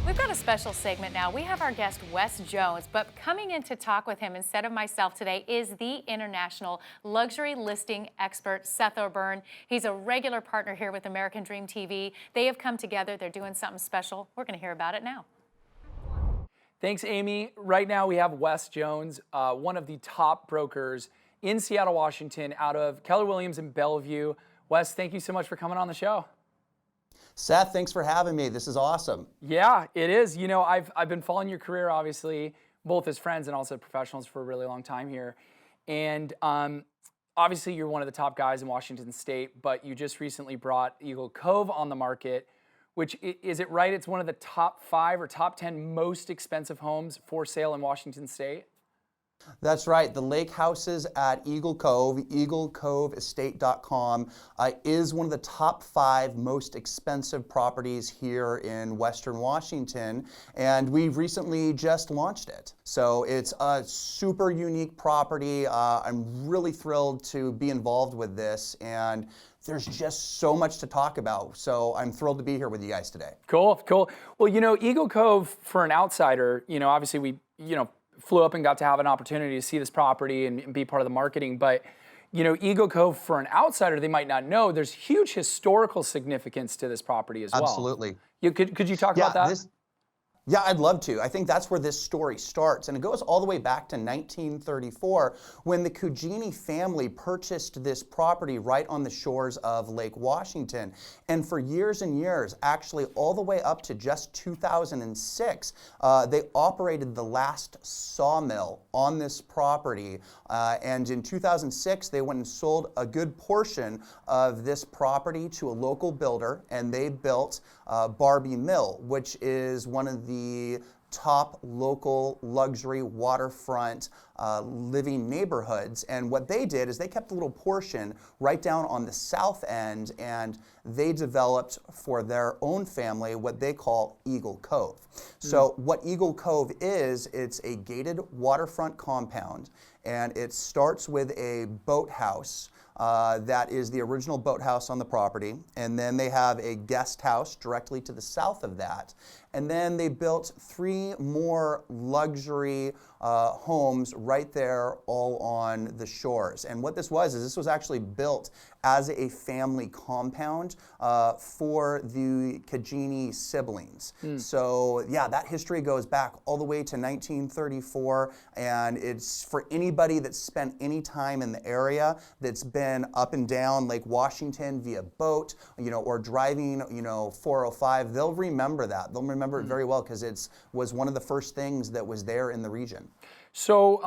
We've got a special segment now. We have our guest, Wes Jones, but coming in to talk with him instead of myself today is the international luxury listing expert, Seth O'Byrne. He's a regular partner here with American Dream TV. They have come together. They're doing something special. We're going to hear about it now. Thanks, Amy. Right now we have Wes Jones, one of the top brokers in Seattle, Washington, out of Keller Williams in Bellevue. Wes, thank you so much for coming on the show. Seth, thanks for having me. This is awesome. Yeah, it is. You know, I've been following your career, obviously, both as friends and also professionals for a really long time here. And obviously, you're one of the top guys in Washington State, but you just recently brought Eagle Cove on the market, which, is it right, it's one of the top 5 or top 10 most expensive homes for sale in Washington State? That's right. The lake houses at Eagle Cove, eaglecoveestate.com, is one of the top 5 most expensive properties here in Western Washington, and we've recently just launched it. So it's a super unique property. I'm really thrilled to be involved with this, and there's just so much to talk about. So I'm thrilled to be here with you guys today. Cool, cool. Well, you know, Eagle Cove, for an outsider, you know, obviously we, flew up and got to have an opportunity to see this property and be part of the marketing. But, you know, Eagle Cove, for an outsider, they might not know, there's huge historical significance to this property as well. Absolutely. Could you talk about that? Yeah, I'd love to. I think that's where this story starts, and it goes all the way back to 1934 when the Cugini family purchased this property right on the shores of Lake Washington. And for years and years, actually all the way up to just 2006, they operated the last sawmill on this property. And in 2006, they went and sold a good portion of this property to a local builder, and they built Barbie Mill, which is one of the top local luxury waterfront living neighborhoods. And what they did is they kept a little portion right down on the south end, and they developed for their own family what they call Eagle Cove. So what Eagle Cove is, it's a gated waterfront compound, and it starts with a boathouse. That is the original boathouse on the property, and then they have a guest house directly to the south of that. And then they built 3 more luxury homes right there all on the shores. And what this was is this was actually built as a family compound for the Cugini siblings. So yeah, that history goes back all the way to 1934, and it's for anybody that's spent any time in the area that's been up and down Lake Washington via boat, or driving, 405, they'll remember that. They'll remember it very well because it was one of the first things that was there in the region. So,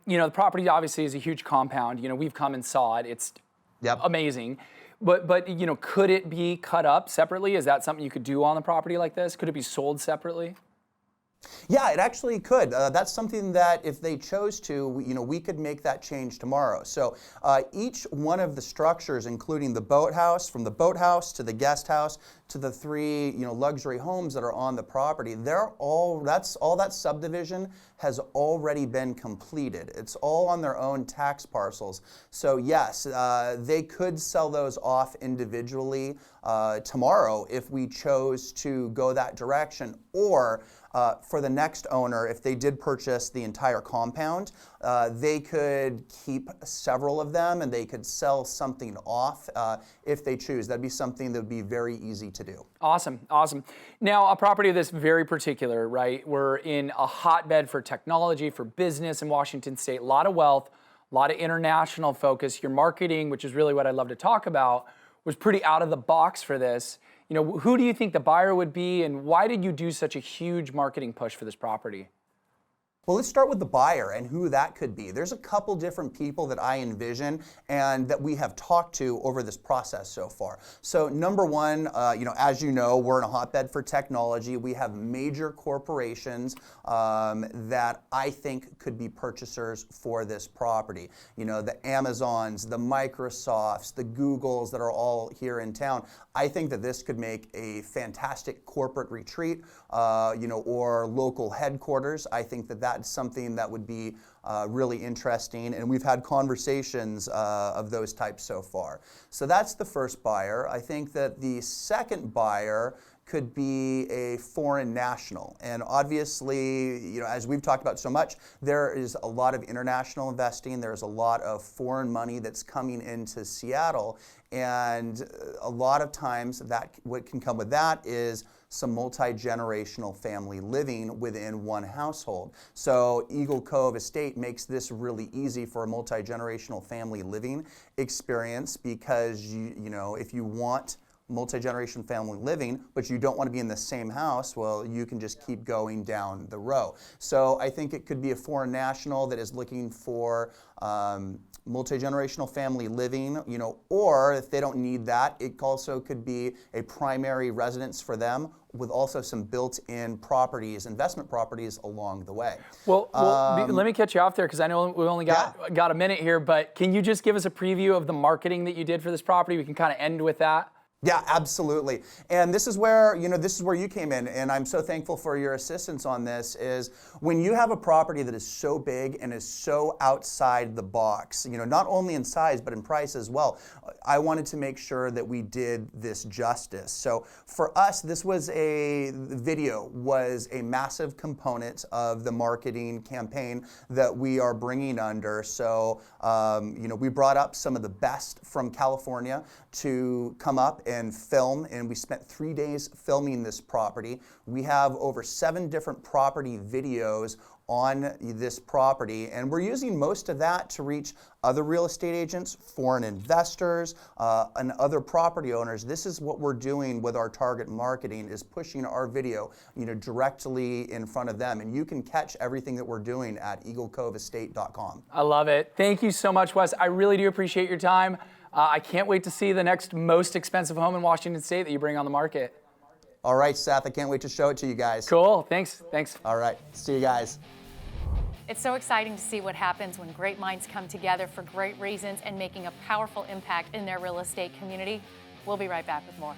the property obviously is a huge compound. We've come and saw it. It's amazing. But could it be cut up separately? Is that something you could do on the property like this? Could it be sold separately? Yeah, it actually could. That's something that if they chose to, we could make that change tomorrow. So each one of the structures, including the boathouse, from the boathouse to the guest house to the 3, luxury homes that are on the property, that subdivision has already been completed. It's all on their own tax parcels. So yes, they could sell those off individually tomorrow if we chose to go that direction, or for the next owner, if they did purchase the entire compound, they could keep several of them and they could sell something off if they choose. That'd be something that would be very easy to do. Awesome, awesome. Now, a property of this very particular, right? We're in a hotbed for technology, for business in Washington State, a lot of wealth, a lot of international focus. Your marketing, which is really what I'd love to talk about, was pretty out of the box for this. Who do you think the buyer would be, and why did you do such a huge marketing push for this property? Well, let's start with the buyer and who that could be. There's a couple different people that I envision and that we have talked to over this process so far. So number one, as you know, we're in a hotbed for technology. We have major corporations that I think could be purchasers for this property. The Amazons, the Microsofts, the Googles that are all here in town. I think that this could make a fantastic corporate retreat, or local headquarters. I think that that's something that would be really interesting, and we've had conversations of those types so far. So that's the first buyer. I think that the second buyer could be a foreign national. And obviously, you know, as we've talked about so much, there is a lot of international investing. There's a lot of foreign money that's coming into Seattle. And a lot of times that what can come with that is some multi-generational family living within one household. So Eagle Cove Estate makes this really easy for a multi-generational family living experience, because you know, if you want multi-generation family living, but you don't want to be in the same house, well, you can just keep going down the row. So I think it could be a foreign national that is looking for multi-generational family living, you know, or if they don't need that, it also could be a primary residence for them with also some built-in properties, investment properties along the way. Well, let me catch you off there, because I know we only got a minute here, but can you just give us a preview of the marketing that you did for this property? We can kind of end with that. Yeah, absolutely. And this is where, you know, this is where you came in, and I'm so thankful for your assistance on this, is when you have a property that is so big and is so outside the box, you know, not only in size, but in price as well, I wanted to make sure that we did this justice. So for us, this was video was a massive component of the marketing campaign that we are bringing under. So, you know, we brought up some of the best from California to come up and film, and we spent 3 days filming this property. We have over 7 different property videos on this property, and we're using most of that to reach other real estate agents, foreign investors, and other property owners. This is what we're doing with our target marketing, is pushing our video, you know, directly in front of them. And you can catch everything that we're doing at eaglecoveestate.com. I love it. Thank you so much, Wes. I really do appreciate your time. I can't wait to see the next most expensive home in Washington State that you bring on the market. All right, Seth, I can't wait to show it to you guys. Cool, thanks. All right, see you guys. It's so exciting to see what happens when great minds come together for great reasons and making a powerful impact in their real estate community. We'll be right back with more.